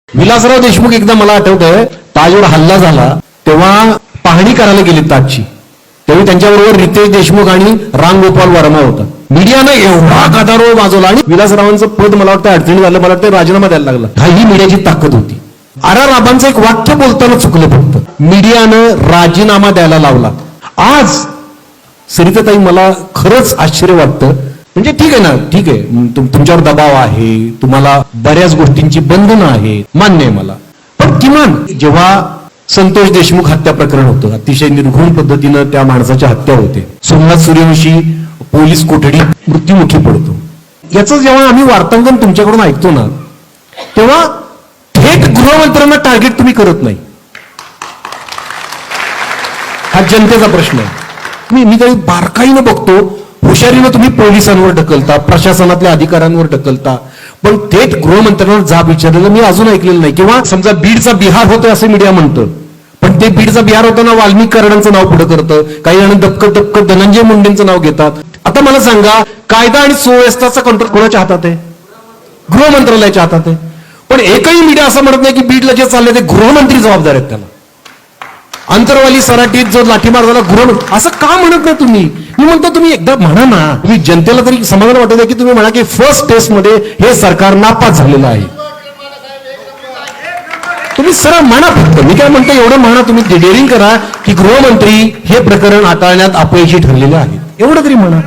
विलासराव देशमुख एकदा मला आठवतंय ताजवर हल्ला झाला तेव्हा पाहणी करायला गेली ताजची. तेव्हा त्यांच्याबरोबर रितेश देशमुख आणि रामगोपाल वर्मा होता. मीडियानं एवढा गदारोळ माजवला आणि विलासरावांचं पद मला वाटतं अडचणी झालं, मला वाटतं राजीनामा द्यायला लागला. ही मीडियाची ताकद होती. आर.आर. आबांचं एक वाक्य बोलताना चुकलं, फक्त मीडियानं राजीनामा द्यायला लावला. आज सरिताताई मला खरंच आश्चर्य वाटतं. म्हणजे ठीक आहे ना, ठीक आहे, तुमच्यावर दबाव आहे, तुम्हाला बऱ्याच गोष्टींची बंधनं आहेत, मान्य आहे मला. पण किमान जेव्हा संतोष देशमुख हत्या प्रकरण होतं, अतिशय निर्घृण पद्धतीनं त्या माणसाच्या हत्या होते, सोमनाथ सूर्यवंशी पोलीस कोठडीत मृत्युमुखी पडतो, याचं जेव्हा आम्ही वार्तांकन तुमच्याकडून ऐकतो ना, तेव्हा थेट गृहमंत्र्यांना टार्गेट तुम्ही करत नाही. हा जनतेचा प्रश्न आहे. मी काही बारकाईनं बघतो, हुशारीनं तुम्ही पोलिसांवर ढकलता, प्रशासनातल्या अधिकाऱ्यांवर ढकलता, पण थेट गृहमंत्र्यांना जाब विचारलेलं मी अजून ऐकलेलं नाही. किंवा समजा बीडचा बिहार होतं असं मीडिया म्हणतं, पण ते बीडचा बिहार होताना वाल्मिक कराडांचं नाव पुढे करतं, काही जण दबकत धनंजय मुंडेंचं नाव घेतात. आता मला सांगा, कायदा आणि सुव्यवस्थेचा कंट्रोल कोणाच्या हातात आहे? गृहमंत्रालयाच्या हातात आहे. पण एकही मीडिया असं म्हणत नाही की बीडला जे चाललंय ते गृहमंत्री जबाबदार आहेत त्याला. अंतरवाली सराटीत जो लाठीमार झाला गृहमंत्री, असं का म्हणत नाही तुम्ही? मी म्हणतो तुम्ही एकदा म्हणा ना, तुम्ही जनतेला तरी समाधान वाटत की तुम्ही म्हणा की फर्स्ट टेस्ट मध्ये हे सरकार नापास झालेलं आहे. तुम्ही सरळ म्हणा फक्त. मी काय म्हणतो, एवढं म्हणा, तुम्ही डेअरिंग करा की गृहमंत्री हे प्रकरण हाताळण्यात अपयशी ठरलेले आहेत, एवढं तरी म्हणा.